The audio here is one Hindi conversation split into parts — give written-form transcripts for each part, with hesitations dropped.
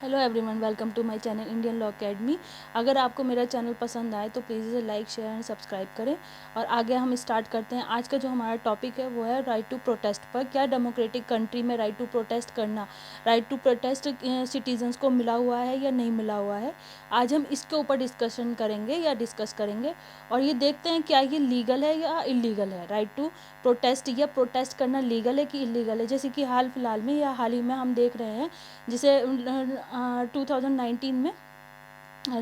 Hello everyone, welcome to my channel Indian law academy. अगर आपको मेरा चैनल पसंद आए तो प्लीज़ इसे लाइक शेयर एंड सब्सक्राइब करें। और आगे हम स्टार्ट करते हैं। आज का जो हमारा टॉपिक है वो है राइट टू प्रोटेस्ट पर। क्या डेमोक्रेटिक कंट्री में राइट टू प्रोटेस्ट करना, राइट टू प्रोटेस्ट सिटीजन्स को मिला हुआ है या नहीं मिला हुआ है। आज हम इसके ऊपर डिस्कशन करेंगे या डिस्कस करेंगे और ये देखते हैं क्या ये लीगल है या इलीगल है। राइट टू प्रोटेस्ट या प्रोटेस्ट करना लीगल है कि इलीगल है। जैसे कि हाल फिलहाल में या हाल ही में हम देख रहे हैं, जिसे 2019 में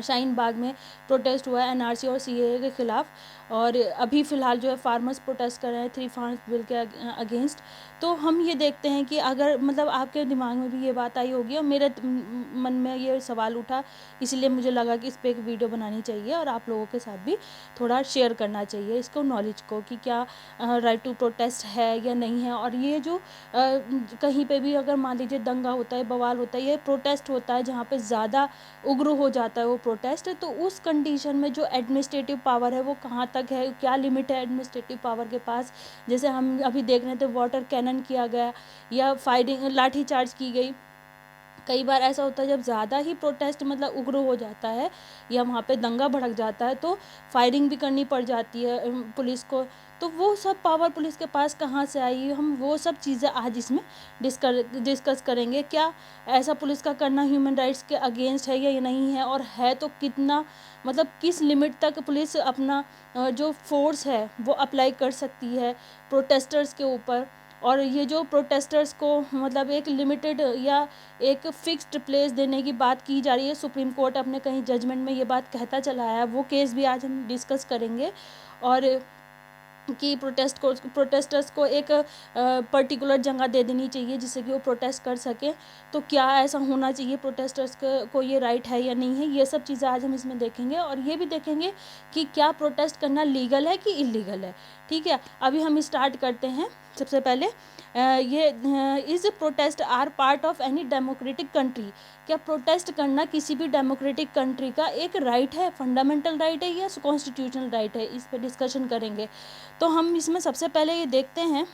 शाहीन बाग में प्रोटेस्ट हुआ है एनआरसी और सीएए के खिलाफ। और अभी फ़िलहाल जो है फार्मर्स प्रोटेस्ट कर रहे हैं 3 फार्म्स बिल के अगेंस्ट। तो हम ये देखते हैं कि अगर मतलब आपके दिमाग में भी ये बात आई होगी और मेरे मन में ये सवाल उठा, इसलिए मुझे लगा कि इस पर एक वीडियो बनानी चाहिए और आप लोगों के साथ भी थोड़ा शेयर करना चाहिए इसको, नॉलेज को, कि क्या राइट टू प्रोटेस्ट है या नहीं है। और ये जो कहीं पे भी अगर मान लीजिए दंगा होता है, बवाल होता है, ये प्रोटेस्ट होता है जहाँ पे ज़्यादा उग्र हो जाता है वो प्रोटेस्ट, तो उस कंडीशन में जो एडमिनिस्ट्रेटिव पावर है वो कहाँ तक है, क्या लिमिट है एडमिनिस्ट्रेटिव पावर के पास। जैसे हम अभी देख रहे थे वाटर कैनन किया गया या फायरिंग, लाठी चार्ज की गई। कई बार ऐसा होता है जब ज़्यादा ही प्रोटेस्ट मतलब उग्र हो जाता है या वहाँ पे दंगा भड़क जाता है तो फायरिंग भी करनी पड़ जाती है पुलिस को। तो वो सब पावर पुलिस के पास कहाँ से आई, हम वो सब चीज़ें आज इसमें डिस्कस करेंगे। क्या ऐसा पुलिस का करना ह्यूमन राइट्स के अगेंस्ट है या ये नहीं है, और है तो कितना, मतलब किस लिमिट तक पुलिस अपना जो फोर्स है वो अप्लाई कर सकती है प्रोटेस्टर्स के ऊपर। और ये जो प्रोटेस्टर्स को मतलब एक लिमिटेड या एक फिक्स्ड प्लेस देने की बात की जा रही है, सुप्रीम कोर्ट अपने कहीं जजमेंट में ये बात कहता चला आया है, वो केस भी आज हम डिस्कस करेंगे। और कि प्रोटेस्टर्स को एक पर्टिकुलर जगह दे देनी चाहिए जिससे कि वो प्रोटेस्ट कर सके। तो क्या ऐसा होना चाहिए, प्रोटेस्टर्स को ये राइट है या नहीं है, ये सब चीज़ें आज हम इसमें देखेंगे। और ये भी देखेंगे कि क्या प्रोटेस्ट करना लीगल है कि इलीगल है। ठीक है, अभी हम स्टार्ट करते हैं। सबसे पहले ये is protest are part of any democratic country. क्या प्रोटेस्ट करना किसी भी डेमोक्रेटिक कंट्री का एक राइट है, फंडामेंटल राइट है या कॉन्स्टिट्यूशनल राइट है, इस पर डिस्कशन करेंगे। तो हम इसमें सबसे पहले ये देखते हैं,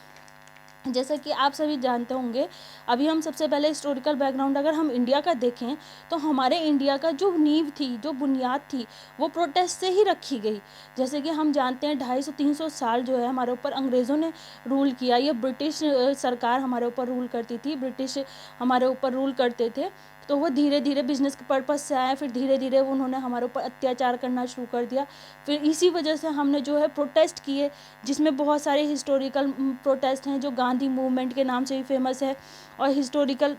जैसा कि आप सभी जानते होंगे। अभी हम सबसे पहले हिस्टोरिकल बैकग्राउंड अगर हम इंडिया का देखें तो हमारे इंडिया का जो नींव थी, जो बुनियाद थी, वो प्रोटेस्ट से ही रखी गई। जैसे कि हम जानते हैं 250-300 साल जो है हमारे ऊपर अंग्रेज़ों ने रूल किया। ये ब्रिटिश सरकार हमारे ऊपर रूल करती थी, ब्रिटिश हमारे ऊपर रूल करते थे। तो वो धीरे धीरे बिजनेस के पर्पज़ से आए, फिर धीरे धीरे उन्होंने हमारे ऊपर अत्याचार करना शुरू कर दिया। फिर इसी वजह से हमने जो है प्रोटेस्ट किए, जिसमें बहुत सारे हिस्टोरिकल प्रोटेस्ट हैं जो गांधी मूवमेंट के नाम से भी फेमस है। और हिस्टोरिकल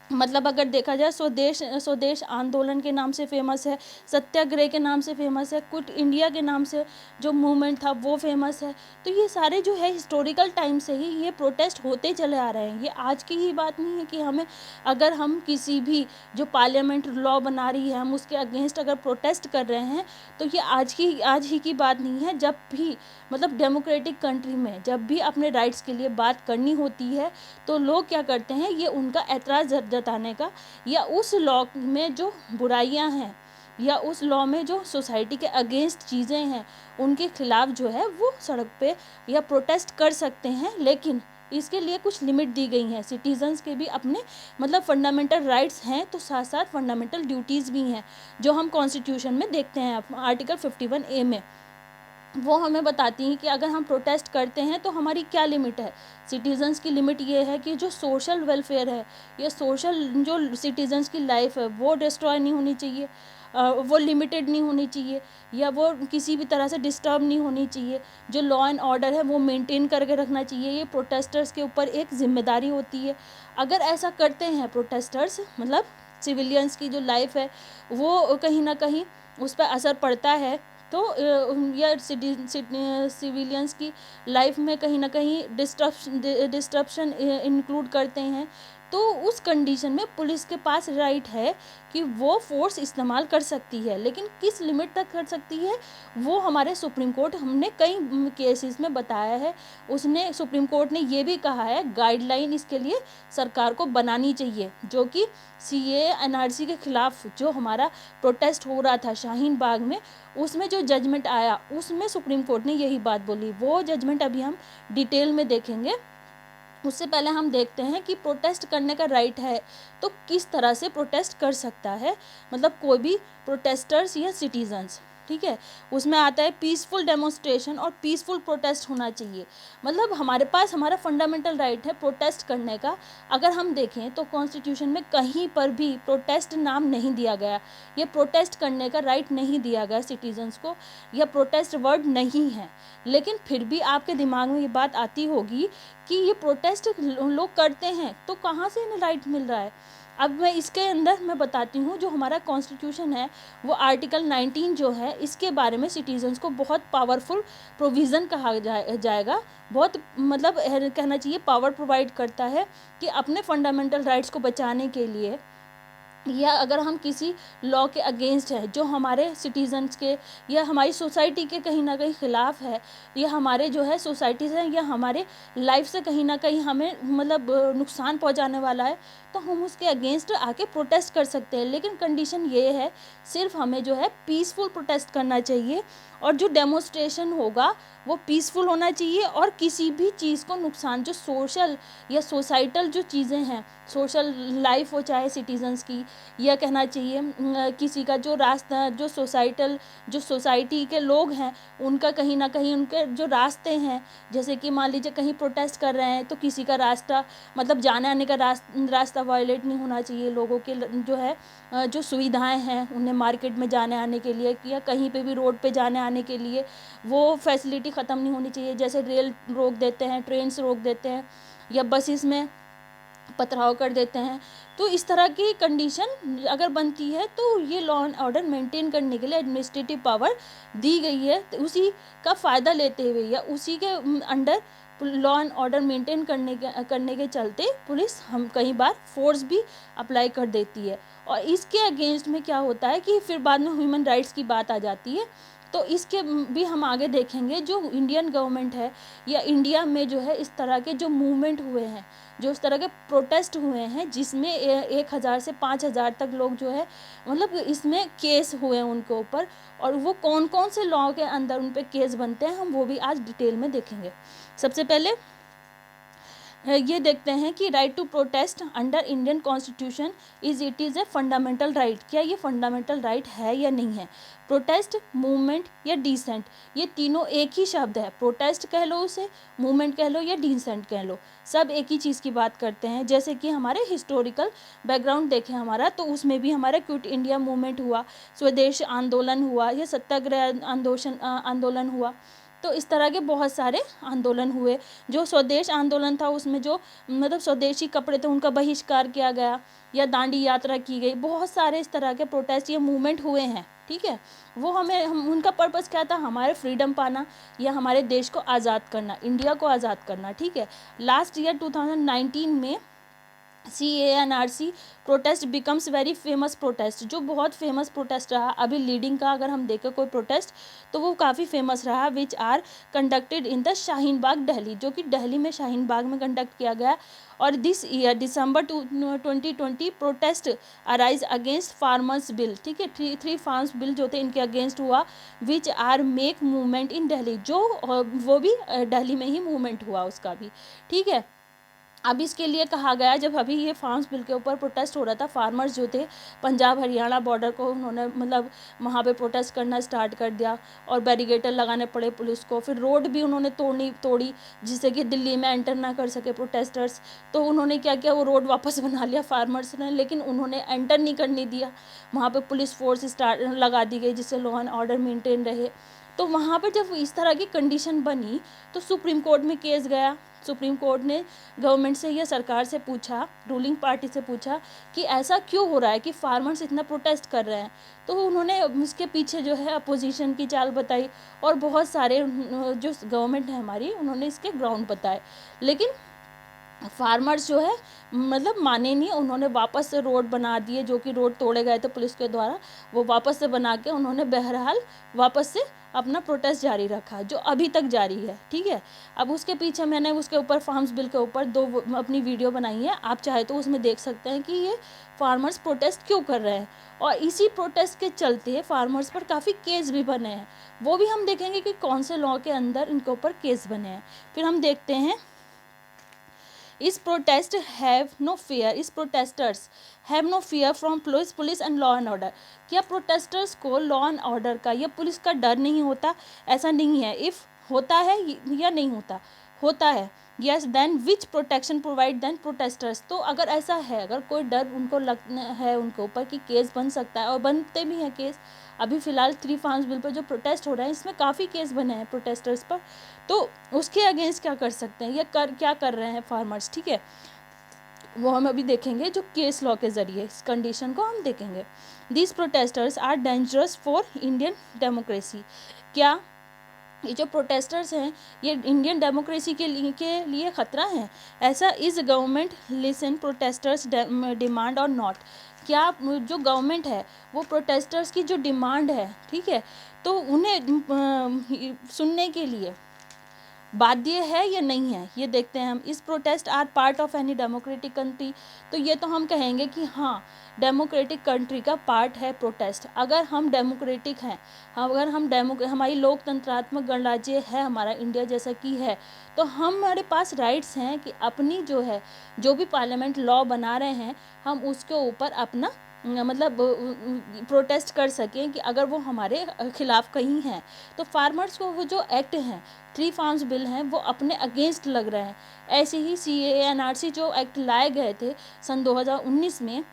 मतलब अगर देखा जाए स्वदेश आंदोलन के नाम से फेमस है, सत्याग्रह के नाम से फेमस है, क्विट इंडिया के नाम से जो मूवमेंट था वो फेमस है। तो ये सारे जो है हिस्टोरिकल टाइम से ही ये प्रोटेस्ट होते चले आ रहे हैं। ये आज की ही बात नहीं है कि हमें, अगर हम किसी भी जो पार्लियामेंट लॉ बना रही है हम उसके अगेंस्ट अगर प्रोटेस्ट कर रहे हैं तो ये आज ही की बात नहीं है। जब भी मतलब डेमोक्रेटिक कंट्री में जब भी अपने राइट्स के लिए बात करनी होती है तो लोग क्या करते हैं, ये उनका ऐतराज़ जताने का, या उस लॉ में जो बुराइयां हैं या उस लॉ में जो सोसाइटी के अगेंस्ट चीज़ें हैं उनके खिलाफ जो है वो सड़क पे या प्रोटेस्ट कर सकते हैं। लेकिन इसके लिए कुछ लिमिट दी गई हैं। सिटीजन्स के भी अपने मतलब फंडामेंटल राइट्स हैं, तो साथ साथ फंडामेंटल ड्यूटीज़ भी हैं जो हम कॉन्स्टिट्यूशन में देखते हैं आर्टिकल 51A में। वो हमें बताती हैं कि अगर हम प्रोटेस्ट करते हैं तो हमारी क्या लिमिट है। सिटीजन्स की लिमिट ये है कि जो सोशल वेलफेयर है या सोशल जो सिटीजन्स की लाइफ है वो डिस्ट्रॉय नहीं होनी चाहिए, वो लिमिटेड नहीं होनी चाहिए, या वो किसी भी तरह से डिस्टर्ब नहीं होनी चाहिए। जो लॉ एंड ऑर्डर है वो मेंटेन करके रखना चाहिए। ये प्रोटेस्टर्स के ऊपर एक जिम्मेदारी होती है। अगर ऐसा करते हैं प्रोटेस्टर्स, मतलब सिविलियंस की जो लाइफ है वो कहीं ना कहीं उस पर असर पड़ता है, तो या सिविलियंस की लाइफ में कहीं ना कहीं डिस्ट्रप्शन इंक्लूड करते हैं, तो उस कंडीशन में पुलिस के पास राइट है कि वो फोर्स इस्तेमाल कर सकती है। लेकिन किस लिमिट तक कर सकती है वो हमारे सुप्रीम कोर्ट हमने कई केसेस में बताया है। उसने सुप्रीम कोर्ट ने ये भी कहा है, गाइडलाइन इसके लिए सरकार को बनानी चाहिए। जो कि सीएए एनआरसी के खिलाफ जो हमारा प्रोटेस्ट हो रहा था शाहीन बाग में, उसमें जो जजमेंट आया उसमें सुप्रीम कोर्ट ने यही बात बोली। वो जजमेंट अभी हम डिटेल में देखेंगे। उससे पहले हम देखते हैं कि प्रोटेस्ट करने का राइट है तो किस तरह से प्रोटेस्ट कर सकता है, मतलब कोई भी प्रोटेस्टर्स या सिटीजन्स, ठीक है। उसमें आता है पीसफुल डेमोन्स्ट्रेशन और पीसफुल प्रोटेस्ट होना चाहिए। मतलब हमारे पास हमारा फंडामेंटल राइट है प्रोटेस्ट करने का। अगर हम देखें तो कॉन्स्टिट्यूशन में कहीं पर भी प्रोटेस्ट नाम नहीं दिया गया, ये प्रोटेस्ट करने का राइट नहीं दिया गया सिटीजन्स को, यह प्रोटेस्ट वर्ड नहीं है। लेकिन फिर भी आपके दिमाग में ये बात आती होगी कि ये प्रोटेस्ट लोग करते हैं तो कहाँ से इन्हें राइट मिल रहा है। अब मैं इसके अंदर मैं बताती हूँ, जो हमारा कॉन्स्टिट्यूशन है वो आर्टिकल 19 जो है, इसके बारे में सिटीजन्स को बहुत पावरफुल प्रोविज़न कहा जाएगा, बहुत मतलब कहना चाहिए पावर प्रोवाइड करता है कि अपने फंडामेंटल राइट्स को बचाने के लिए, या अगर हम किसी लॉ के अगेंस्ट है जो हमारे सिटीजन्स के या हमारी सोसाइटी के कहीं ना कहीं ख़िलाफ़ है, या हमारे जो है सोसाइटी से या हमारे लाइफ से कहीं ना कहीं हमें मतलब नुकसान पहुंचाने वाला है, तो हम उसके अगेंस्ट आके प्रोटेस्ट कर सकते हैं। लेकिन कंडीशन ये है, सिर्फ हमें जो है पीसफुल प्रोटेस्ट करना चाहिए, और जो डेमोन्स्ट्रेशन होगा वो पीसफुल होना चाहिए, और किसी भी चीज़ को नुकसान, जो सोशल या सोसाइटल जो चीज़ें हैं, सोशल लाइफ हो चाहे सिटीजन्स की, या कहना चाहिए किसी का जो रास्ता, जो सोसाइटल, जो सोसाइटी के लोग हैं उनका कहीं ना कहीं उनके जो रास्ते हैं, जैसे कि मान लीजिए कहीं प्रोटेस्ट कर रहे हैं तो किसी का रास्ता, मतलब जाने आने का रास्ता वायलेट नहीं होना चाहिए, लोगों के जो है जो सुविधाएं हैं उन्हें मार्केट में जाने आने के लिए या कहीं पे भी रोड पे जाने आने के लिए वो फैसिलिटी ख़त्म नहीं होनी चाहिए। जैसे रेल रोक देते हैं, ट्रेन्स रोक देते हैं, या बसेस में पथराव कर देते हैं। तो इस तरह की कंडीशन अगर बनती है तो ये लॉ एंड ऑर्डर मेंटेन करने के लिए एडमिनिस्ट्रेटिव पावर दी गई है, तो उसी का फ़ायदा लेते हुए या उसी के under law and order maintain करने के चलते पुलिस हम कई बार फोर्स भी अप्लाई कर देती है। और इसके अगेंस्ट में क्या होता है कि फिर बाद में ह्यूमन राइट्स की बात आ जाती है, तो इसके भी हम आगे देखेंगे। जो इंडियन गवर्नमेंट है या इंडिया में जो है इस तरह के जो मूवमेंट हुए हैं, जो इस तरह के प्रोटेस्ट हुए हैं जिसमें 1000 से 5000 तक लोग जो है मतलब इसमें केस हुए हैं उनके ऊपर, और वो कौन कौन से लॉ के अंदर उन पे केस बनते हैं हम वो भी आज डिटेल में देखेंगे। सबसे पहले ये देखते हैं कि right to protest under Indian constitution it is a fundamental right. क्या ये फंडामेंटल राइट है या नहीं है। प्रोटेस्ट, मूवमेंट या डिसेंट, ये तीनों एक ही शब्द है। प्रोटेस्ट कह लो उसे, मूवमेंट कह लो या डिसेंट कह लो, सब एक ही चीज़ की बात करते हैं। जैसे कि हमारे हिस्टोरिकल बैकग्राउंड देखें हमारा, तो उसमें भी हमारा क्विट इंडिया मूवमेंट हुआ, स्वदेश आंदोलन हुआ, या सत्याग्रह आंदोलन हुआ। तो इस तरह के बहुत सारे आंदोलन हुए। जो स्वदेश आंदोलन था उसमें जो मतलब स्वदेशी कपड़े थे उनका बहिष्कार किया गया, या दांडी यात्रा की गई, बहुत सारे इस तरह के प्रोटेस्ट या मूवमेंट हुए हैं, ठीक है। वो हम उनका पर्पस क्या था, हमारे फ्रीडम पाना या हमारे देश को आज़ाद करना, इंडिया को आज़ाद करना, ठीक है। लास्ट ईयर 2019 में CANRC protest becomes very famous protest, जो बहुत फेमस प्रोटेस्ट रहा। अभी लीडिंग का अगर हम देखें कोई प्रोटेस्ट तो वो काफ़ी फेमस रहा, which are conducted in the Shaheen Bagh Delhi, जो कि दिल्ली में शाहीन बाग में कंडक्ट किया गया। और this year December 2020 protest arise against farmers bill, ठीक है। थ्री फार्म्स बिल जो थे इनके अगेंस्ट हुआ, which are make movement in Delhi, जो वो भी दिल्ली में ही मूवमेंट हुआ उसका भी, ठीक है। अब इसके लिए कहा गया, जब अभी ये फार्म्स बिल के ऊपर प्रोटेस्ट हो रहा था, फार्मर्स जो थे पंजाब हरियाणा बॉर्डर को उन्होंने मतलब वहाँ पे प्रोटेस्ट करना स्टार्ट कर दिया, और बैरिकेटर लगाने पड़े पुलिस को। फिर रोड भी उन्होंने तोड़ी जिससे कि दिल्ली में एंटर ना कर सके प्रोटेस्टर्स। तो उन्होंने क्या किया, वो रोड वापस बना लिया फार्मर्स ने, लेकिन उन्होंने एंटर नहीं करने दिया। वहाँ पर पुलिस फोर्स लगा दी गई जिससे लॉ एंड ऑर्डर मेंटेन रहे। तो वहाँ पर जब इस तरह की कंडीशन बनी तो सुप्रीम कोर्ट में केस गया। सुप्रीम कोर्ट ने गवर्नमेंट से या सरकार से पूछा, रूलिंग पार्टी से पूछा कि ऐसा क्यों हो रहा है कि फार्मर्स इतना प्रोटेस्ट कर रहे हैं। तो उन्होंने इसके पीछे जो है अपोजिशन की चाल बताई, और बहुत सारे जो गवर्नमेंट है हमारी उन्होंने इसके ग्राउंड बताए, लेकिन फार्मर्स जो है मतलब माने नहीं। उन्होंने वापस से रोड बना दिए, जो कि रोड तोड़े गए थे पुलिस के द्वारा, वो वापस से बना के उन्होंने बहरहाल वापस से अपना प्रोटेस्ट जारी रखा, जो अभी तक जारी है, ठीक है। अब उसके पीछे मैंने उसके ऊपर फार्म्स बिल के ऊपर 2 अपनी वीडियो बनाई है, आप चाहे तो उसमें देख सकते हैं कि ये फार्मर्स प्रोटेस्ट क्यों कर रहे हैं। और इसी प्रोटेस्ट के चलते फार्मर्स पर काफ़ी केस भी बने हैं, वो भी हम देखेंगे कि कौन से लॉ के अंदर इनके ऊपर केस बने हैं। फिर हम देखते हैं इस प्रोटेस्ट हैव नो फियर, इस protesters have no fear from police and law and order. क्या प्रोटेस्टर्स को लॉ एंड ऑर्डर का या पुलिस का डर नहीं होता? ऐसा नहीं है। इफ़ होता है या नहीं होता? होता है। Yes, then which protection provide then protesters. तो अगर ऐसा है, अगर कोई डर उनको लगना है उनके ऊपर कि केस बन सकता है, और बनते भी हैं केस, अभी फ़िलहाल 3 फार्म्स बिल पर जो प्रोटेस्ट हो रहा है इसमें काफ़ी केस बने हैं प्रोटेस्टर्स पर, तो उसके अगेंस्ट क्या कर सकते हैं या क्या कर रहे हैं फार्मर्स, ठीक है, वो हम अभी देखेंगे जो केस लॉ के ज़रिए इस कंडीशन को हम देखेंगे। These protesters are dangerous for Indian democracy. क्या ये जो प्रोटेस्टर्स हैं ये इंडियन डेमोक्रेसी के लिए ख़तरा है? ऐसा is government listen protesters demand और नॉट। क्या जो गवर्नमेंट है वो प्रोटेस्टर्स की जो डिमांड है, ठीक है, तो उन्हें सुनने के लिए बाध्य है या नहीं है, ये देखते हैं हम। इस protest are part of any democratic country. तो ये तो हम कहेंगे कि हाँ, डेमोक्रेटिक कंट्री का पार्ट है प्रोटेस्ट। अगर हम डेमोक्रेटिक हैं, अगर हम हमारी लोकतंत्रात्मक गणराज्य है हमारा इंडिया जैसा कि है, तो हमारे पास राइट्स हैं कि अपनी जो भी पार्लियामेंट लॉ बना रहे हैं हम उसके ऊपर अपना मतलब प्रोटेस्ट कर सकें कि अगर वो हमारे खिलाफ कहीं हैं। तो फार्मर्स को वो जो एक्ट हैं 3 फार्म्स बिल हैं वो अपने अगेंस्ट लग रहे हैं। ऐसे ही CAA-NRC जो एक्ट लाए गए थे सन 2019 में,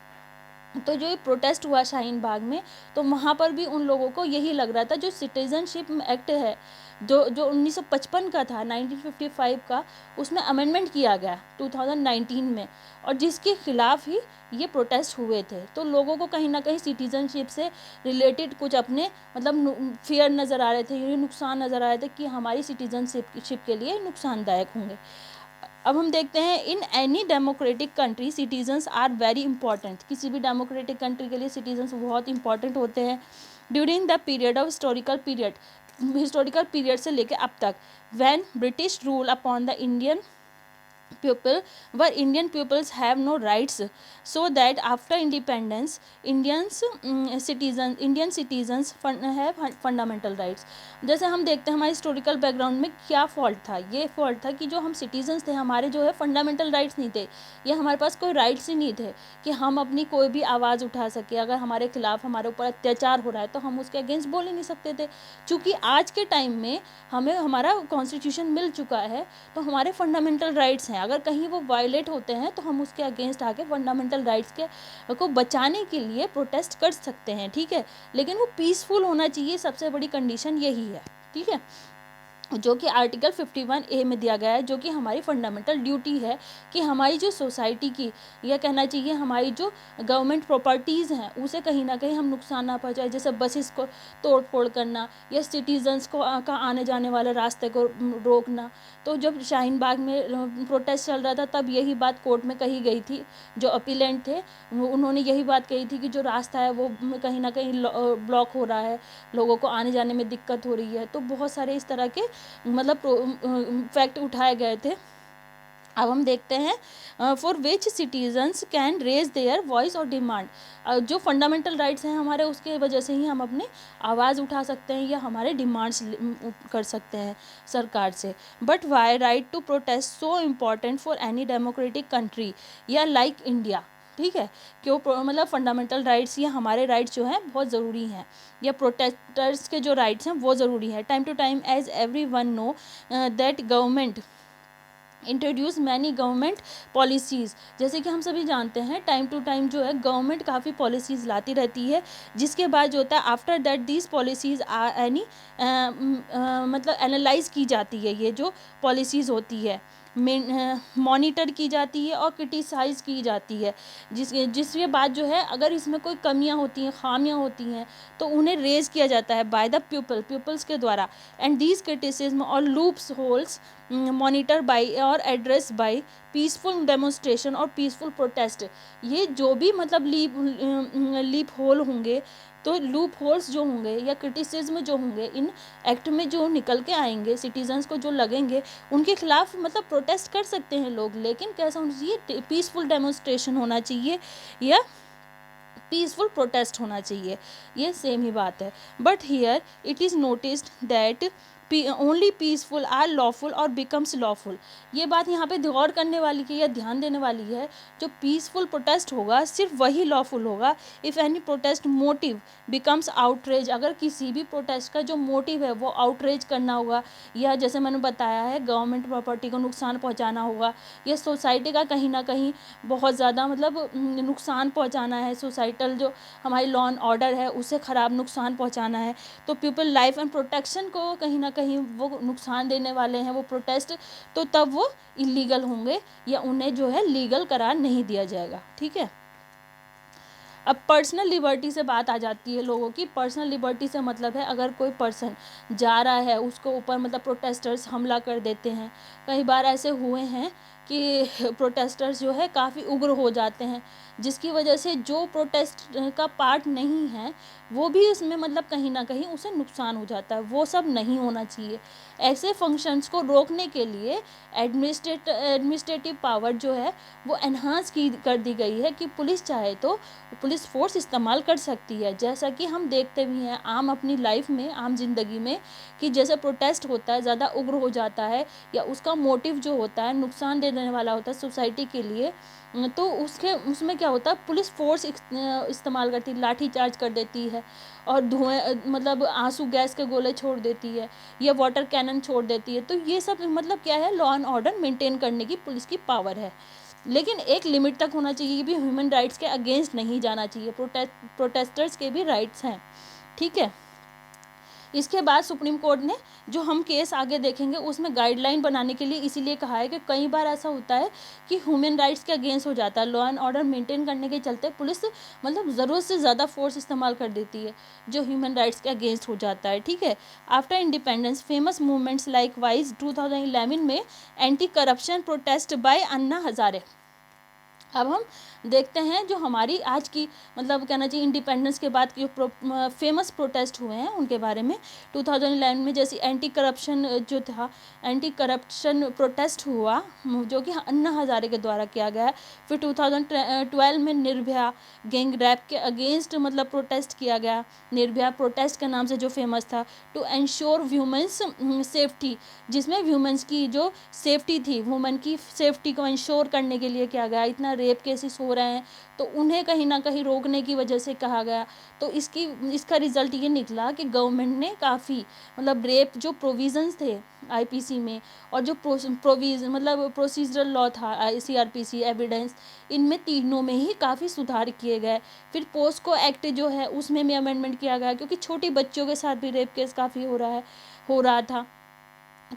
तो जो ये प्रोटेस्ट हुआ शाहीन बाग में, तो वहाँ पर भी उन लोगों को यही लग रहा था। जो सिटीजनशिप एक्ट है जो 1955 का था, 1955 का, उसमें अमेंडमेंट किया गया 2019 में, और जिसके खिलाफ ही ये प्रोटेस्ट हुए थे। तो लोगों को कहीं ना कहीं सिटीजनशिप से रिलेटेड कुछ अपने मतलब फियर नज़र आ रहे थे, ये नुकसान नज़र आ रहे थे कि हमारी सिटीजनशिप के लिए नुकसानदायक होंगे। अब हम देखते हैं in any democratic country citizens are very important. किसी भी डेमोक्रेटिक कंट्री के लिए सिटीजन्स बहुत इंपॉर्टेंट होते हैं। During the period of historical period से लेकर अब तक, when British rule upon the Indian people where Indian peoples have no rights, so that after independence Indian citizens have fundamental rights। जैसे हम देखते हैं हमारे हिस्टोरिकल बैकग्राउंड में क्या फॉल्ट था, ये फॉल्ट था कि जो हम सिटीजन्स थे हमारे जो है फंडामेंटल राइट्स नहीं थे, या हमारे पास कोई राइट्स ही नहीं थे कि हम अपनी कोई भी आवाज़ उठा सके। अगर हमारे खिलाफ हमारे ऊपर अत्याचार हो रहा है तो हम उसके अगेंस्ट बोल ही नहीं सकते थे। चूँकि आज के टाइम में हमें हमारा कॉन्स्टिट्यूशन मिल चुका है, तो हमारे फंडामेंटल राइट्स हैं, अगर कहीं वो वायलेट होते हैं तो हम उसके अगेंस्ट आके फंडामेंटल राइट्स को बचाने के लिए प्रोटेस्ट कर सकते हैं, ठीक है, लेकिन वो पीसफुल होना चाहिए। सबसे बड़ी कंडीशन यही है, ठीक है, जो कि आर्टिकल 51A में दिया गया है, जो कि हमारी फंडामेंटल ड्यूटी है कि हमारी जो सोसाइटी की, या कहना चाहिए हमारी जो गवर्नमेंट प्रॉपर्टीज़ हैं उसे कहीं ना कहीं हम नुकसान ना पहुंचाए। जैसे बसेस को तोड़ फोड़ करना या सिटीजन्स को का आने जाने वाले रास्ते को रोकना। तो जब शाहीन बाग में प्रोटेस्ट चल रहा था तब यही बात कोर्ट में कही गई थी। जो अपीलेंट थे उन्होंने यही बात कही थी कि जो रास्ता है वो कहीं ना कहीं ब्लॉक हो रहा है, लोगों को आने जाने में दिक्कत हो रही है। तो बहुत सारे इस तरह के मतलब फैक्ट उठाए गए थे। अब हम देखते हैं for which citizens can raise their voice और डिमांड। जो फंडामेंटल राइट्स हैं हमारे, उसके वजह से ही हम अपने आवाज़ उठा सकते हैं या हमारे डिमांड्स कर सकते हैं सरकार से। But why right to protest so important for any democratic country या लाइक इंडिया, ठीक है, क्यों मतलब फंडामेंटल राइट्स या हमारे राइट्स जो हैं बहुत ज़रूरी हैं, या प्रोटेस्टर्स के जो राइट्स हैं वो ज़रूरी है। Time to time as every one know that government introduce many government policies. जैसे कि हम सभी जानते हैं टाइम टू टाइम जो है गवर्नमेंट काफ़ी पॉलिसीज़ लाती रहती है, जिसके बाद जो होता है आफ्टर दैट दीज पॉलिसीज़ मतलब एनालाइज की जाती है। ये जो पॉलिसीज़ होती है मॉनिटर की जाती है और क्रिटिसाइज़ की जाती है, जिसके बाद जो है अगर इसमें कोई कमियां होती हैं, खामियां होती हैं, तो उन्हें रेज़ किया जाता है बाय द पीपल्स के द्वारा। एंड दीज क्रिटिसिज्म और लूप्स होल्स मॉनिटर बाय और एड्रेस बाय पीसफुल डेमोन्स्ट्रेशन और पीसफुल प्रोटेस्ट। ये जो भी मतलब लीप होल होंगे, तो लूप होल्स जो होंगे या क्रिटिसिज्म जो होंगे इन एक्ट में जो निकल के आएंगे, सिटीजन्स को जो लगेंगे, उनके खिलाफ मतलब प्रोटेस्ट कर सकते हैं लोग, लेकिन कैसा होना चाहिए, पीसफुल डेमोन्स्ट्रेशन होना चाहिए या पीसफुल प्रोटेस्ट होना चाहिए, ये सेम ही बात है। But here it is noticed that only peaceful are lawful और बिकम्स लॉफुल। ये बात यहाँ पे गौर करने वाली की या ध्यान देने वाली है, जो पीसफुल प्रोटेस्ट होगा सिर्फ वही लॉफुल होगा। If any protest motive becomes outrage, अगर किसी भी प्रोटेस्ट का जो मोटिव है वो आउटरेज करना होगा, या जैसे मैंने बताया है गवर्नमेंट प्रॉपर्टी को नुकसान पहुँचाना होगा, या सोसाइटी का कहीं ना कहीं बहुत ज़्यादा मतलब नुकसान पहुँचाना है, सोसाइटल जो हमारी लॉ एंड ऑर्डर है उसे ख़राब नुकसान पहुँचाना है, तो पीपल लाइफ एंड प्रोटेक्शन को कहीं ना कहीं वो नुकसान देने वाले हैं वो प्रोटेस्ट, तो तब वो इलीगल होंगे या उन्हें जो है लीगल करार नहीं दिया जाएगा। ठीक है। अब पर्सनल लिबर्टी से बात आ जाती है लोगों की। पर्सनल लिबर्टी से मतलब है अगर कोई पर्सन जा रहा है उसको ऊपर मतलब प्रोटेस्टर्स हमला कर देते हैं। कई बार ऐसे हुए हैं कि प्रोटेस्टर्स जो है काफ़ी उग्र हो जाते हैं, जिसकी वजह से जो प्रोटेस्ट का पार्ट नहीं है वो भी उसमें मतलब कहीं ना कहीं उसे नुकसान हो जाता है। वो सब नहीं होना चाहिए। ऐसे फंक्शंस को रोकने के लिए एडमिनिस्ट्रेटिव पावर जो है वो एनहांस कर दी गई है कि पुलिस चाहे तो पुलिस फोर्स इस्तेमाल कर सकती है। जैसा कि हम देखते भी हैं आम अपनी लाइफ में, आम जिंदगी में, कि जैसे प्रोटेस्ट होता है ज़्यादा उग्र हो जाता है या उसका मोटिव जो होता है नुकसान देने वाला होता है सोसाइटी के लिए, तो उसमें क्या होता है पुलिस फोर्स इस्तेमाल करती है, लाठी चार्ज कर देती है और धुएं मतलब आंसू गैस के गोले छोड़ देती है या वाटर कैनन छोड़ देती है। तो ये सब मतलब क्या है, लॉ एंड ऑर्डर मेंटेन करने की पुलिस की पावर है, लेकिन एक लिमिट तक होना चाहिए। भी ह्यूमन राइट्स के अगेंस्ट नहीं जाना चाहिए। प्रोटेस्टर्स के भी राइट्स हैं। ठीक है। इसके बाद सुप्रीम कोर्ट ने जो हम केस आगे देखेंगे उसमें गाइडलाइन बनाने के लिए इसीलिए कहा है कि कई बार ऐसा होता है कि ह्यूमन राइट्स के अगेंस्ट हो जाता है, लॉ एंड ऑर्डर मेंटेन करने के चलते पुलिस मतलब ज़रूरत से ज़्यादा फोर्स इस्तेमाल कर देती है जो ह्यूमन राइट्स के अगेंस्ट हो जाता है। ठीक है। After independence famous movements like wise 2011 में anti corruption protest bye Anna Hazare. अब हम देखते हैं जो हमारी आज की मतलब कहना चाहिए इंडिपेंडेंस के बाद जो फेमस प्रोटेस्ट हुए हैं उनके बारे में। 2011 में जैसे एंटी करप्शन जो था, एंटी करप्शन प्रोटेस्ट हुआ जो कि अन्ना हजारे के द्वारा किया गया है। फिर 2012 में निर्भया गैंग रैप के अगेंस्ट मतलब प्रोटेस्ट किया गया। निर्भया प्रोटेस्ट के नाम से जो फेमस था। टू एंश्योर वुमेन्स सेफ्टी, जिसमें वुमेन्स की जो सेफ्टी थी, वुमेन की सेफ्टी को इंश्योर करने के लिए किया गया। इतना रेप केसेस हो रहे हैं तो उन्हें कहीं ना कहीं रोकने की वजह से कहा गया। तो इसका रिजल्ट ये निकला कि गवर्नमेंट ने काफ़ी मतलब रेप जो प्रोविजंस थे आईपीसी में और जो मतलब प्रोसीजरल लॉ था सीआरपीसी एविडेंस, इनमें तीनों में ही काफ़ी सुधार किए गए। फिर पोस्को एक्ट जो है उसमें भी अमेंडमेंट किया गया क्योंकि छोटी बच्चियों के साथ भी रेप केस काफ़ी हो रहा था।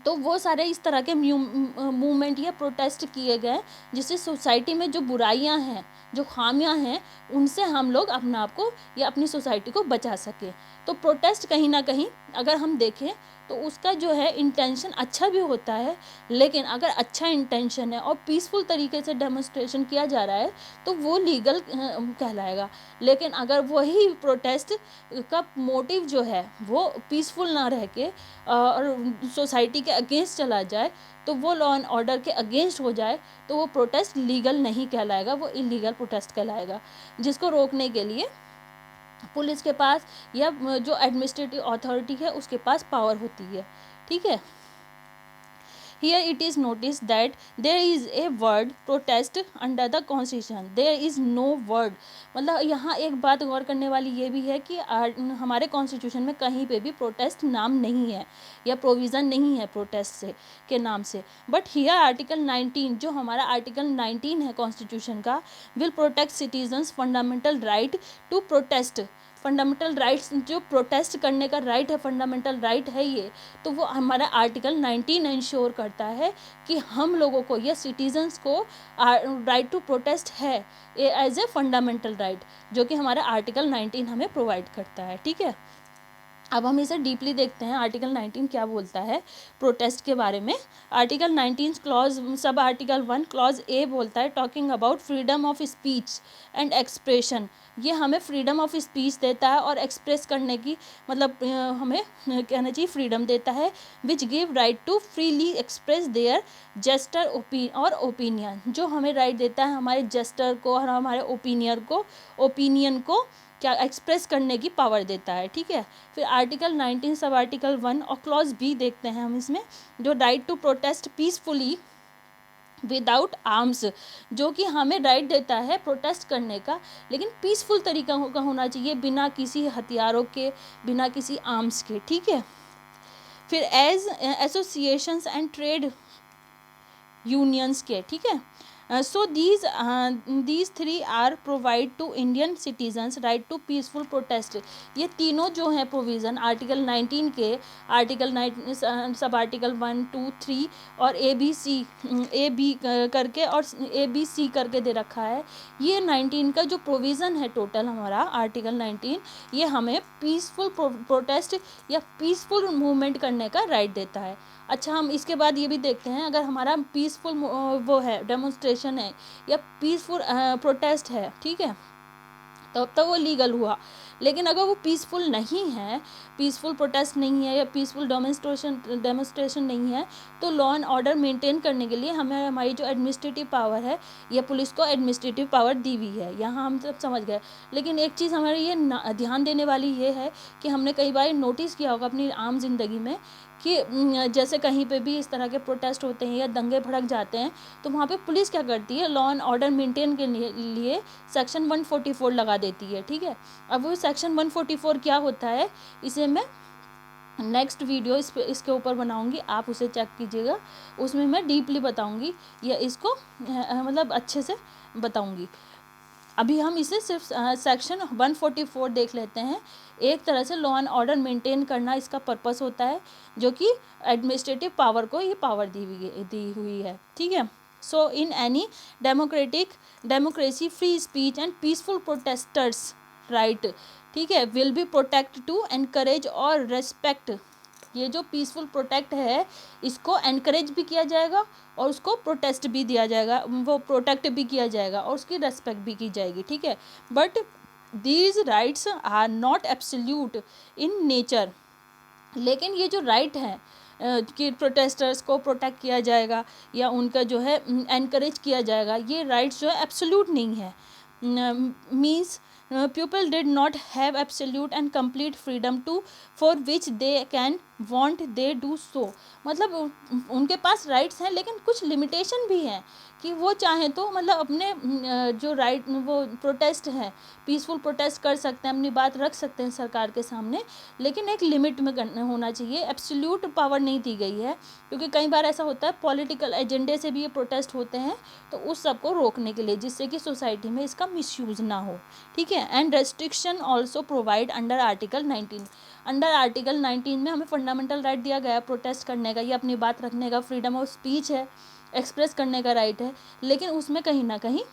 तो वो सारे इस तरह के मूवमेंट या प्रोटेस्ट किए गए जिससे सोसाइटी में जो बुराइयां हैं, जो खामियां हैं, उनसे हम लोग अपने आप को या अपनी सोसाइटी को बचा सकें। तो प्रोटेस्ट कहीं ना कहीं अगर हम देखें तो उसका जो है इंटेंशन अच्छा भी होता है, लेकिन अगर अच्छा इंटेंशन है और पीसफुल तरीके से डेमोन्स्ट्रेशन किया जा रहा है तो वो लीगल कहलाएगा। लेकिन अगर वही प्रोटेस्ट का मोटिव जो है वो पीसफुल ना रह के और सोसाइटी के अगेंस्ट चला जाए, तो वो लॉ एंड ऑर्डर के अगेंस्ट हो जाए, तो वो प्रोटेस्ट लीगल नहीं कहलाएगा, वो इलीगल प्रोटेस्ट कहलाएगा, जिसको रोकने के लिए पुलिस के पास या जो एडमिनिस्ट्रेटिव अथॉरिटी है उसके पास पावर होती है। ठीक है। Here it is noticed that there is a word protest under the constitution. There is no word, मतलब यहाँ एक बात गौर करने वाली ये भी है कि हमारे कॉन्स्टिट्यूशन में कहीं पे भी प्रोटेस्ट नाम नहीं है या प्रोविज़न नहीं है प्रोटेस्ट से के नाम से। बट हियर आर्टिकल 19 जो हमारा आर्टिकल 19 है कॉन्स्टिट्यूशन का, will protect citizens fundamental right to protest. Fundamental rights जो प्रोटेस्ट करने का राइट है, फंडामेंटल राइट है ये, तो वो हमारा आर्टिकल 19 इंश्योर करता है कि हम लोगों को या सिटीजन्स को राइट टू प्रोटेस्ट है एज ए फंडामेंटल राइट, जो कि हमारा आर्टिकल 19 हमें प्रोवाइड करता है। ठीक है। अब हम इसे डीपली देखते हैं आर्टिकल 19 क्या बोलता है प्रोटेस्ट के बारे में। Article 19 clause sub article 1 clause A बोलता है talking about freedom of speech and expression. ये हमें फ्रीडम ऑफ स्पीच देता है और एक्सप्रेस करने की मतलब हमें कहना चाहिए फ्रीडम देता है, which give right to freely express their gesture और ओपिनियन। जो हमें राइट देता है हमारे जेस्टर को और हमारे ओपिनियन को क्या एक्सप्रेस करने की पावर देता है, ठीक है। फिर आर्टिकल 19 सब आर्टिकल 1 और क्लॉज बी देखते हैं हम इसमें, जो right to protest peacefully without arms, जो कि हमें राइट देता है प्रोटेस्ट करने का, लेकिन पीसफुल तरीका का होना चाहिए, बिना किसी हथियारों के, बिना किसी आर्म्स के, ठीक है। फिर as associations and trade unions के, ठीक है। So these three are provide to Indian citizens right to peaceful protest. ये तीनों जो हैं प्रोविज़न आर्टिकल 19 के, आर्टिकल 9 सब आर्टिकल 1, 2, 3 और ए बी करके और ABC करके दे रखा है। ये 19 का जो प्रोविज़न है टोटल हमारा आर्टिकल 19, ये हमें पीसफुल प्रोटेस्ट या पीसफुल मूवमेंट करने का राइट देता है। अच्छा, हम इसके बाद ये भी देखते हैं, अगर हमारा पीसफुल वो है डेमोन्स्ट्रेशन है या पीसफुल प्रोटेस्ट है, ठीक है, तो वो लीगल हुआ। लेकिन अगर वो पीसफुल नहीं है, पीसफुल प्रोटेस्ट नहीं है या पीसफुल डेमोन्स्ट्रेशन नहीं है, तो लॉ एंड ऑर्डर मेंटेन करने के लिए हमें हमारी जो एडमिनिस्ट्रेटिव पावर है, या पुलिस को एडमिनिस्ट्रेटिव पावर दी हुई है, यहाँ हम सब समझ गए। लेकिन एक चीज़ हमारी ये ध्यान देने वाली ये है कि हमने कई बार नोटिस किया होगा अपनी आम जिंदगी में कि जैसे कहीं पे भी इस तरह के प्रोटेस्ट होते हैं या दंगे भड़क जाते हैं, तो वहाँ पे पुलिस क्या करती है, लॉ एंड ऑर्डर मेंटेन के लिए सेक्शन 144 लगा देती है, ठीक है। अब वो सेक्शन 144 क्या होता है, इसे मैं नेक्स्ट वीडियो इसके ऊपर बनाऊंगी, आप उसे चेक कीजिएगा, उसमें मैं डीपली बताऊंगी या इसको मतलब अच्छे से बताऊंगी। अभी हम इसे सिर्फ सेक्शन 144 देख लेते हैं। एक तरह से लॉ एंड ऑर्डर मेंटेन करना इसका पर्पस होता है, जो कि एडमिनिस्ट्रेटिव पावर को ये पावर दी हुई है, ठीक है। So in any democracy free speech and peaceful protesters right, ठीक है, will be protect to encourage और रेस्पेक्ट। ये जो पीसफुल प्रोटेक्ट है, इसको एनकरेज भी किया जाएगा और उसको प्रोटेस्ट भी दिया जाएगा, वो प्रोटेक्ट भी किया जाएगा और उसकी रेस्पेक्ट भी की जाएगी, ठीक है। But these rights are not absolute in nature. लेकिन ये जो राइट है कि प्रोटेस्टर्स को प्रोटेक्ट किया जाएगा या उनका जो है एनकरेज किया जाएगा, ये राइट्स जो है एब्सोल्यूट नहीं है। Means people did not have absolute and complete freedom to for which they can want they do so। मतलब उनके पास राइट्स हैं, लेकिन कुछ लिमिटेशन भी हैं कि वो चाहें तो मतलब अपने जो राइट वो प्रोटेस्ट है, पीसफुल प्रोटेस्ट कर सकते हैं, अपनी बात रख सकते हैं सरकार के सामने, लेकिन एक लिमिट में होना चाहिए। एब्सोल्यूट पावर नहीं दी गई है, क्योंकि कई बार ऐसा होता है पॉलिटिकल एजेंडे से भी ये प्रोटेस्ट होते हैं, तो उस सब को रोकने के लिए, जिससे कि सोसाइटी में इसका मिसयूज़ ना हो, ठीक है। And restriction also provide under article 19। Under article 19 में हमें फंडामेंटल राइट दिया गया है प्रोटेस्ट करने का, या अपनी बात रखने का, फ्रीडम ऑफ स्पीच है, एक्सप्रेस करने का राइट है, लेकिन उसमें कहीं ना कहीं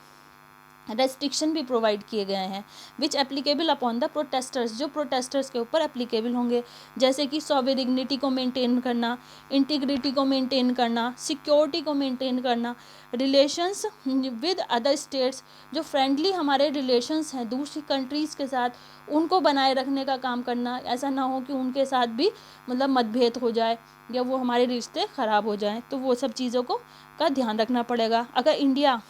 रेस्ट्रिक्शन भी प्रोवाइड किए गए हैं, विच एप्लीकेबल अपॉन द प्रोटेस्टर्स, जो प्रोटेस्टर्स के ऊपर एप्लीकेबल होंगे, जैसे कि सॉवरेनिटी को मेंटेन करना, इंटीग्रिटी को मेंटेन करना, सिक्योरिटी को मेंटेन करना, रिलेशंस विद अदर स्टेट्स, जो फ्रेंडली हमारे रिलेशंस हैं दूसरी कंट्रीज़ के साथ, उनको बनाए रखने का काम करना। ऐसा ना हो कि उनके साथ भी मतलब मतभेद हो जाए या वो हमारे रिश्ते ख़राब हो जाएं, तो वो सब चीज़ों को का ध्यान रखना पड़ेगा। अगर इंडिया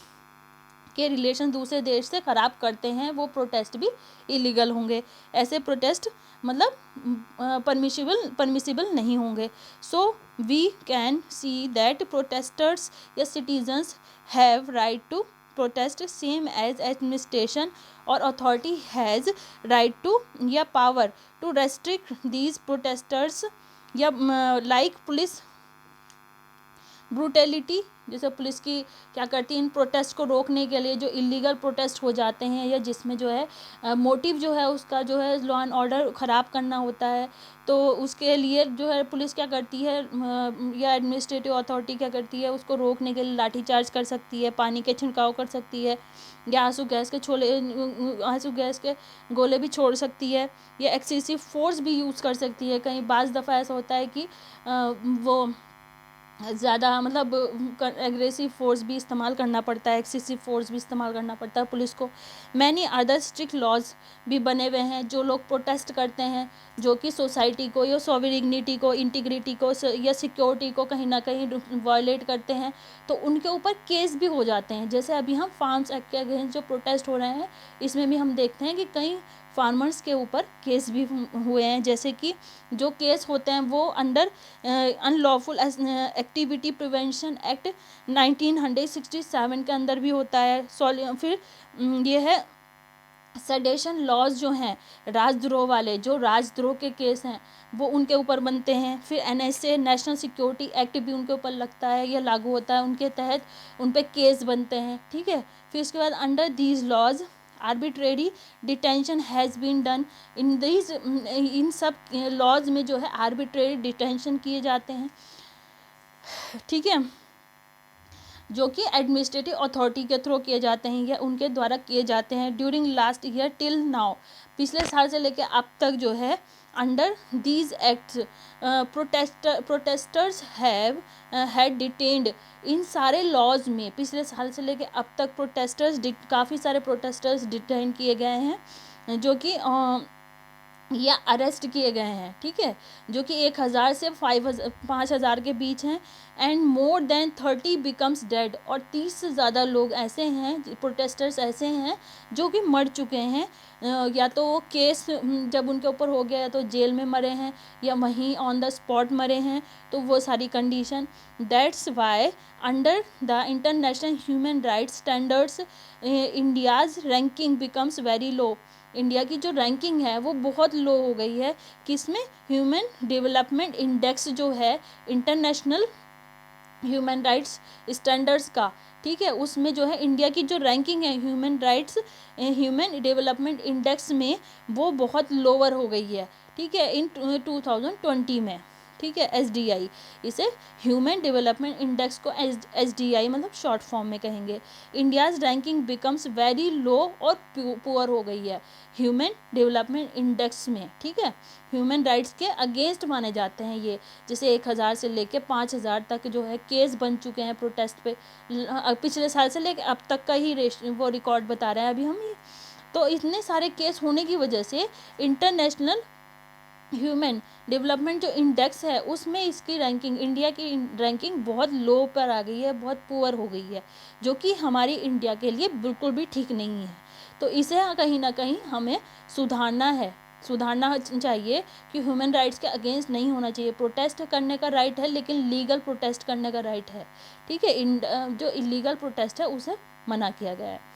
के रिलेशन दूसरे देश से ख़राब करते हैं, वो प्रोटेस्ट भी इलीगल होंगे, ऐसे प्रोटेस्ट मतलब परमिसिबल नहीं होंगे। So we can see that protesters या citizens have right to protest same as administration और अथॉरिटी हैज़ राइट टू या power to restrict these protesters, या लाइक पुलिस ब्रूटैलिटी, जैसे पुलिस की क्या करती है इन प्रोटेस्ट को रोकने के लिए, जो इलीगल प्रोटेस्ट हो जाते हैं या जिसमें जो है मोटिव जो है उसका जो है लॉ एंड ऑर्डर ख़राब करना होता है, तो उसके लिए जो है पुलिस क्या करती है या एडमिनिस्ट्रेटिव अथॉरिटी क्या करती है, उसको रोकने के लिए लाठीचार्ज कर सकती है, पानी के छिड़काव कर सकती है, या आंसू गैस के गोले भी छोड़ सकती है, या एक्सेसिव फोर्स भी यूज़ कर सकती है। कई बाज़ दफ़ा ऐसा होता है कि वो ज़्यादा मतलब एग्रेसिव फोर्स भी इस्तेमाल करना पड़ता है, एक्सेसिव फोर्स भी इस्तेमाल करना पड़ता है पुलिस को। मैनी अदर स्ट्रिक्ट लॉज भी बने हुए हैं, जो लोग प्रोटेस्ट करते हैं, जो कि सोसाइटी को या सॉवरेनिटी को, इंटीग्रिटी को या सिक्योरिटी को कहीं ना कहीं वायलेट करते हैं, तो उनके ऊपर केस भी हो जाते हैं। जैसे अभी हम फार्म्स एक्ट के अगेंस्ट जो प्रोटेस्ट हो रहे हैं, इसमें भी हम देखते हैं कि कई फार्मर्स के ऊपर केस भी हुए हैं, जैसे कि जो केस होते हैं वो under unlawful activity prevention act 1967 के अंदर भी होता है। फिर ये है सेडेशन लॉज जो हैं राजद्रोह वाले, जो राजद्रोह के केस हैं वो उनके ऊपर बनते हैं। फिर NSA नेशनल सिक्योरिटी एक्ट भी उनके ऊपर लगता है या लागू होता है, उनके तहत उन पे केस बनते हैं, ठीक है। फिर उसके बाद under these laws arbitrary detention has been done in सब लॉज में जो है आर्बिट्रेरी डिटेंशन किए जाते हैं, ठीक है, जो कि एडमिनिस्ट्रेटिव अथॉरिटी के थ्रू किए जाते हैं या उनके द्वारा किए जाते हैं। During last year till now, पिछले साल से लेकर अब तक जो है under these acts protesters have had detained, इन सारे लॉज में पिछले साल से लेकर अब तक काफ़ी सारे प्रोटेस्टर्स डिटेन किए गए हैं, जो कि या अरेस्ट किए गए हैं, ठीक है, जो कि 1000 से 5000 के बीच हैं। And more than 30 becomes dead, और 30 से ज़्यादा लोग ऐसे हैं, प्रोटेस्टर्स ऐसे हैं जो कि मर चुके हैं, या तो वो केस जब उनके ऊपर हो गया तो जेल में मरे हैं या वहीं ऑन द स्पॉट मरे हैं, तो वो सारी condition. That's why under the international human rights standards India's ranking becomes very low, India की जो रैंकिंग है वो बहुत लो हो गई है, किसमें, ह्यूमन डेवलपमेंट इंडेक्स जो है इंटरनेशनल ह्यूमन राइट्स स्टैंडर्ड्स का, ठीक है, उसमें जो है इंडिया की जो रैंकिंग है ह्यूमन डेवलपमेंट इंडेक्स में वो बहुत लोअर हो गई है, ठीक है, इन 2020 में, ठीक है, SDI, इसे ह्यूमन डेवलपमेंट इंडेक्स को SDI मतलब शॉर्ट फॉर्म में कहेंगे। India's ranking becomes very low और पुअर हो गई है ह्यूमन डेवलपमेंट इंडेक्स में, ठीक है, ह्यूमन राइट्स के अगेंस्ट माने जाते हैं ये, जैसे 1000 से लेके 5000 तक जो है केस बन चुके हैं प्रोटेस्ट पे, पिछले साल से लेके अब तक का ही वो रिकॉर्ड बता रहे हैं अभी हम ये। तो इतने सारे केस होने की वजह से इंटरनेशनल ह्यूमन डेवलपमेंट जो इंडेक्स है उसमें इसकी रैंकिंग, इंडिया की रैंकिंग बहुत लो पर आ गई है, बहुत पुअर हो गई है, जो कि हमारी इंडिया के लिए बिल्कुल भी ठीक नहीं है। तो इसे कहीं ना कहीं हमें सुधारना चाहिए कि ह्यूमन राइट्स के अगेंस्ट नहीं होना चाहिए। प्रोटेस्ट करने का राइट है लेकिन लीगल प्रोटेस्ट करने का राइट है, ठीक है, जो इलीगल प्रोटेस्ट है उसे मना किया गया है।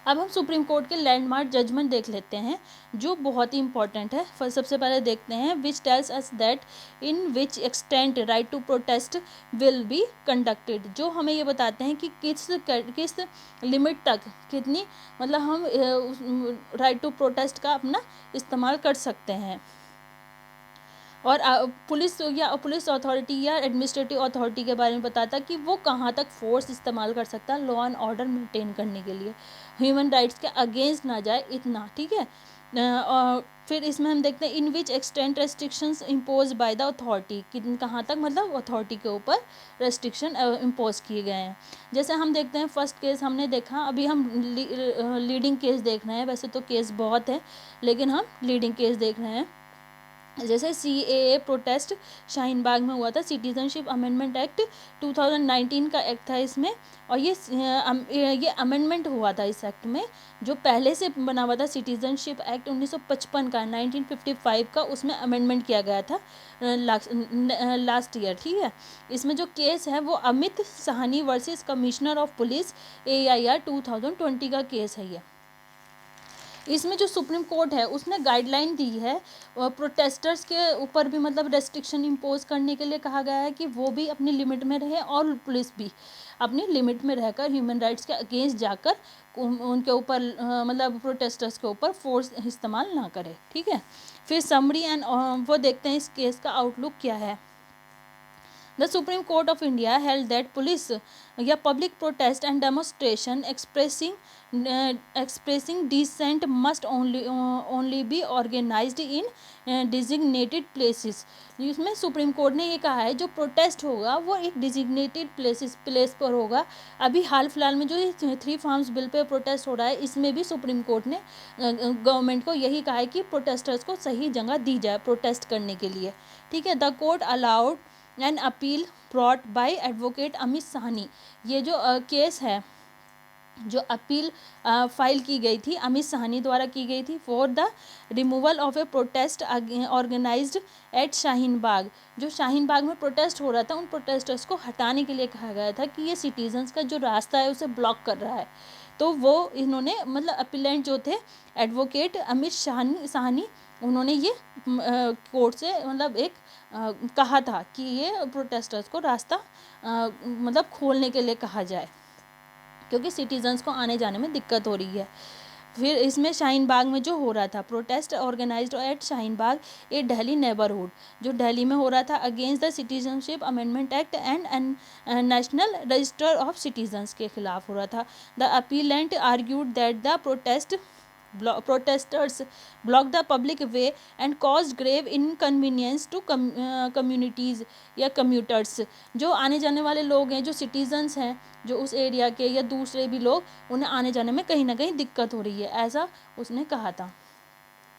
अब हम सुप्रीम कोर्ट के लैंडमार्क जजमेंट देख लेते हैं जो बहुत ही इंपॉर्टेंट है। सबसे पहले देखते हैं which tells us that in which extent right to protest will be conducted, जो हमें ये बताते हैं कि किस लिमिट तक, कितनी मतलब हम राइट टू प्रोटेस्ट का अपना इस्तेमाल कर सकते हैं। और पुलिस अथॉरिटी या एडमिनिस्ट्रेटिव अथॉरिटी के बारे में बताता कि वो कहाँ तक फोर्स इस्तेमाल कर सकता है लॉ एंड ऑर्डर मेंटेन करने के लिए, ह्यूमन राइट्स के अगेंस्ट ना जाए इतना, ठीक है। और फिर इसमें हम देखते हैं in which extent restrictions impose by the authority, कहाँ तक मतलब अथॉरिटी के ऊपर रेस्ट्रिक्शन इम्पोज किए गए हैं। जैसे हम देखते हैं फर्स्ट केस हमने देखा, अभी हम लीडिंग केस देख रहे हैं, वैसे तो केस बहुत है लेकिन हम लीडिंग केस देख रहे हैं। जैसे CAA प्रोटेस्ट शाहीन बाग में हुआ था, सिटीजनशिप अमेंडमेंट एक्ट 2019 का एक्ट था इसमें, और ये अमेंडमेंट हुआ था इस एक्ट में, जो पहले से बना हुआ था सिटीजनशिप एक्ट 1955 का 1955 का, उसमें अमेंडमेंट किया गया था लास्ट ईयर, ठीक है। इसमें जो केस है वो Amit Sahni versus commissioner of police AIR 2020 का केस है ये। इसमें जो सुप्रीम कोर्ट है उसने गाइडलाइन दी है प्रोटेस्टर्स के ऊपर भी, मतलब रेस्ट्रिक्शन इम्पोज करने के लिए कहा गया है कि वो भी अपनी लिमिट में रहे और पुलिस भी अपनी लिमिट में रहकर ह्यूमन राइट्स के अगेंस्ट जाकर उनके ऊपर मतलब प्रोटेस्टर्स के ऊपर फोर्स इस्तेमाल ना करे, ठीक है। फिर समरी एंड वो देखते हैं इस केस का आउटलुक क्या है। The Supreme Court of India held that police या public protest and demonstration expressing dissent must only be organized in designated places। इसमें सुप्रीम कोर्ट ने ये कहा है जो प्रोटेस्ट होगा वो एक डिजिग्नेटेड प्लेस पर होगा। अभी हाल फिलहाल में जो 3 फार्म्स बिल पे प्रोटेस्ट हो रहा है इसमें भी सुप्रीम कोर्ट ने गवर्नमेंट को यही कहा है कि प्रोटेस्टर्स को सही जगह दी जाए प्रोटेस्ट करने के लिए, ठीक है। The court allowed an appeal brought by advocate Amit Sahni, ये जो केस है जो अपील फाइल की गई थी अमित साहनी द्वारा की गई थी for the removal of a protest organised at Shaheen Bagh. जो शाहीन बाग में प्रोटेस्ट हो रहा था उन प्रोटेस्टर्स को हटाने के लिए कहा गया था कि ये सिटीजन्स का जो रास्ता है उसे ब्लॉक कर रहा है। तो वो इन्होंने मतलब अपीलेंट जो थे एडवोकेट अमित साहनी उन्होंने ये कोर्ट से मतलब एक कहा था कि ये प्रोटेस्टर्स को रास्ता मतलब खोलने के लिए कहा जाए, क्योंकि सिटीजन्स को आने जाने में दिक्कत हो रही है। फिर इसमें शाहीन बाग में जो हो रहा था protest organised at Shaheen Bagh A Delhi neighbourhood, जो दिल्ली में हो रहा था against the citizenship amendment act and national register of citizens के खिलाफ हो रहा था। The appellate argued that the protesters blocked the public way and caused grave inconvenience to communities या commuters। जो आने जाने वाले लोग हैं, जो सिटीजन्स हैं, जो उस एरिया के या दूसरे भी लोग, उन्हें आने जाने में कहीं ना कहीं दिक्कत हो रही है, ऐसा उसने कहा था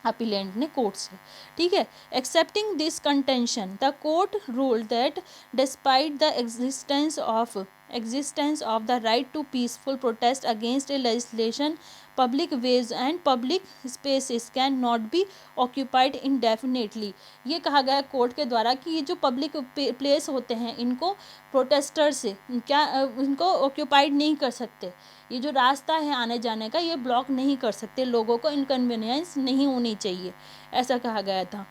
अपीलेंट ने कोर्ट से। ठीक है, accepting this contention the court ruled that despite the existence of the right to peaceful protest against a legislation, public ways and public spaces can not be occupied indefinitely। ये कहा गया कोर्ट के द्वारा कि ये जो पब्लिक प्लेस होते हैं इनको प्रोटेस्टर से क्या इनको ऑक्यूपाइड नहीं कर सकते, ये जो रास्ता है आने जाने का ये ब्लॉक नहीं कर सकते, लोगों को इनकन्वीनियंस नहीं होनी चाहिए, ऐसा कहा गया था।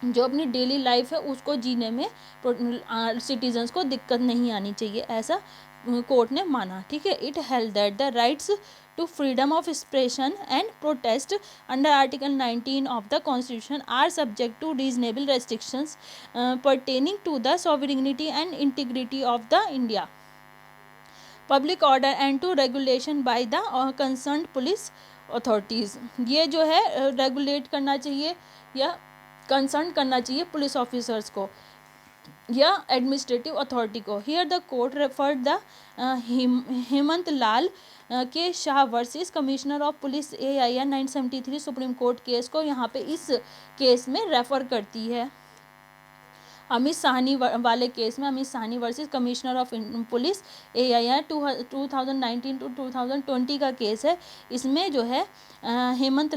जो अपनी डेली लाइफ है उसको जीने में सिटीजन्स को दिक्कत नहीं आनी चाहिए, ऐसा कोर्ट ने माना। ठीक है, it held that the rights to freedom of expression and protest under article 19 of the constitution are subject to reasonable restrictions pertaining to the sovereignty and integrity of the India public order and to regulation by the concerned police authorities. ये जो है रेगुलेट करना चाहिए या कंसर्न करना चाहिए पुलिस ऑफिसर्स को या एडमिनिस्ट्रेटिव अथॉरिटी को। Here the court referred the Hemant Lal K Shah versus commissioner of police AIR 973 supreme court case को यहाँ पे इस केस में रेफर करती है। अमित साहनी वाले केस में Amit Sahni versus commissioner of police AIR 2019 to 2020 का केस है। इसमें जो है Himmat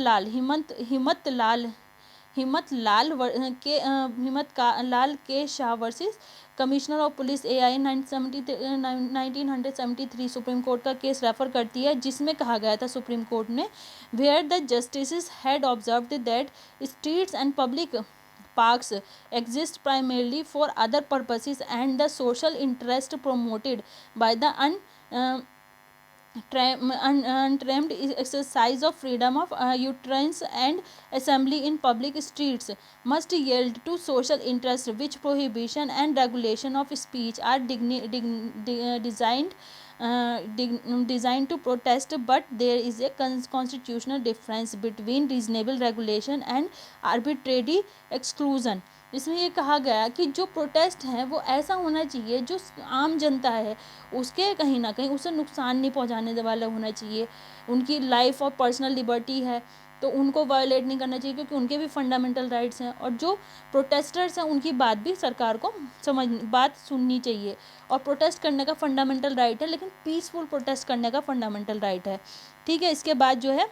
Lal K Shah versus commissioner of police AIR 1973 supreme court का केस रेफर करती है, जिसमें कहा गया था सुप्रीम कोर्ट ने where the justices had observed that streets and public parks exist primarily for other purposes and the social interest promoted by the untrammed exercise of freedom of utterance and assembly in public streets must yield to social interest, which prohibition and regulation of speech are designed to protest, but there is a constitutional difference between reasonable regulation and arbitrary exclusion। इसमें ये कहा गया कि जो प्रोटेस्ट है वो ऐसा होना चाहिए जो आम जनता है उसके कहीं ना कहीं उसे नुकसान नहीं पहुंचाने वाला होना चाहिए। उनकी लाइफ और पर्सनल लिबर्टी है तो उनको वायलेट नहीं करना चाहिए, क्योंकि उनके भी फंडामेंटल राइट्स हैं, और जो प्रोटेस्टर्स हैं उनकी बात भी सरकार को बात सुननी चाहिए। और प्रोटेस्ट करने का फंडामेंटल राइट है, लेकिन पीसफुल प्रोटेस्ट करने का फंडामेंटल राइट है। ठीक है, इसके बाद जो है